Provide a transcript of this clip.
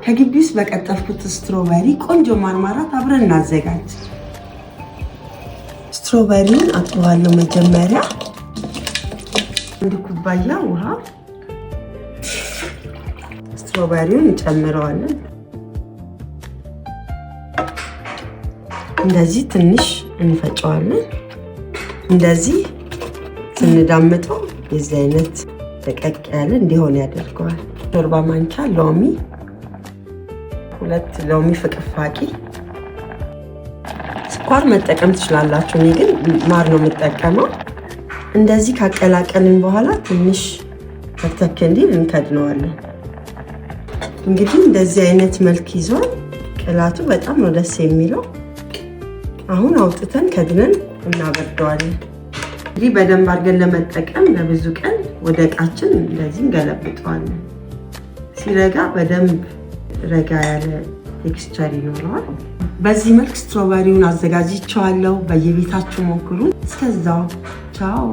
ከግቢ ውስጥ በቀጠፍኩት ስትሮበሪ ቆንጆ ማርማራት አብረን እናዘጋጅ። ስትሮበሪውን አጥባለሁ። መጀመሪያ 1 ኩባያ ውሃ ስትሮበሪውን እንጨምረዋለን። እንደዚህ ትንሽ እንፈጨዋለን። እንደዚህ ስንዳምጠው የዚህ አይነት ደቀቅ ያለ እንዲሆን ያደርገዋል። ሾርባ ማንኪያ ሎሚ፣ 2 ሎሚ ፍቅፋቂ። ስኳር መጠቀም ትችላላችሁ፣ እኔ ግን ማር ነው የምጠቀመው። እንደዚህ ካቀላቀልን በኋላ ትንሽ ተክተክ እንዲል እንከድነዋለን። እንግዲህ እንደዚህ አይነት መልክ ይዟል። ቅላቱ በጣም ነው ደስ የሚለው። አሁን አውጥተን ከድነን እናበርደዋለን። እንግዲህ በደንብ አድርገን ለመጠቀም ለብዙ ቀን ወደ እቃችን እንደዚህ እንገለብጠዋለን። ሲረጋ በደንብ ረጋ ያለ ቴክስቸር ይኖረዋል። በዚህ መልክ ስትሮበሪውን አዘጋጅቼዋለሁ። በየቤታችሁ ሞክሩት። እስከዛው ቻው።